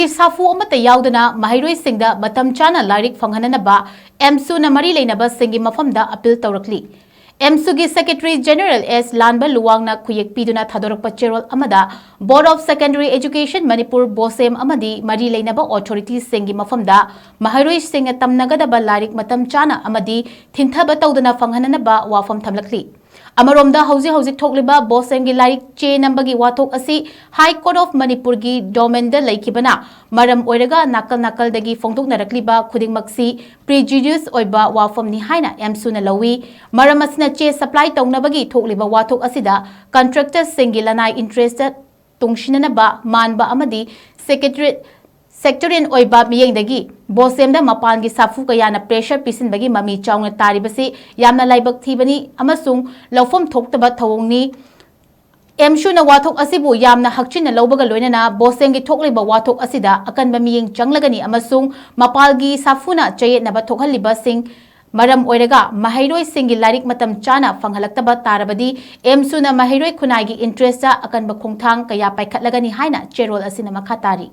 Mapaan-Gi Shaaphu Amata Yaodana Maheiroisingda Matam Chana Lairik Phanghannaba Amsu na MARILEINABA SINGGI MAPHAMDA appeal TOURAKLI. MSUGI Secretary General S. Lanba Luwangna Kuyek Piduna Thadorakpa Cherol Amada Board of Secondary Education Manipur Bosem Amadi MARILEINABA Authority SINGGI MAPHAMDA Maheiroisingda Tamnagadaba Lairik Matam Chana Amadi Thintaba Taudana Phanghannaba Wafam Thamlakli. Amaromda hauzik thokliba Bosengi Lairik che nambagi wathok asi High Court of Manipur gi domainda laikibana maram oiraga nakal dagi fongdoknarakliba khudingmaksi prejudice oiba wafam ni haina MSU na lawi maram asina che supply taungnabagi thokliba wathok asida contractor singi lanai interested tungshinanaba manba amadi sectorial oiba miyengdagi Bosemda Mapaan-Gi Shaaphu kayana pressure pisinbagi mami chaungna taribasi yamna laibak thibani amasung lawfam thoktaba thawongni MSU na wathok asibu yamna hakchin na lawbaga loinana Bosemgi thokliba wathok asida akanba miyeng changlagani amasung Mapaan-Gi Shaaphu na chayetnaba thokhalliba sing maram oiraga Maheiroisingda Lairik Matam Chana Phanghalaktaba tarabadi MSU na Maheiroi khunai gi interest akanba khongthang kaya paikhatlagani haina cherol asina makhatari.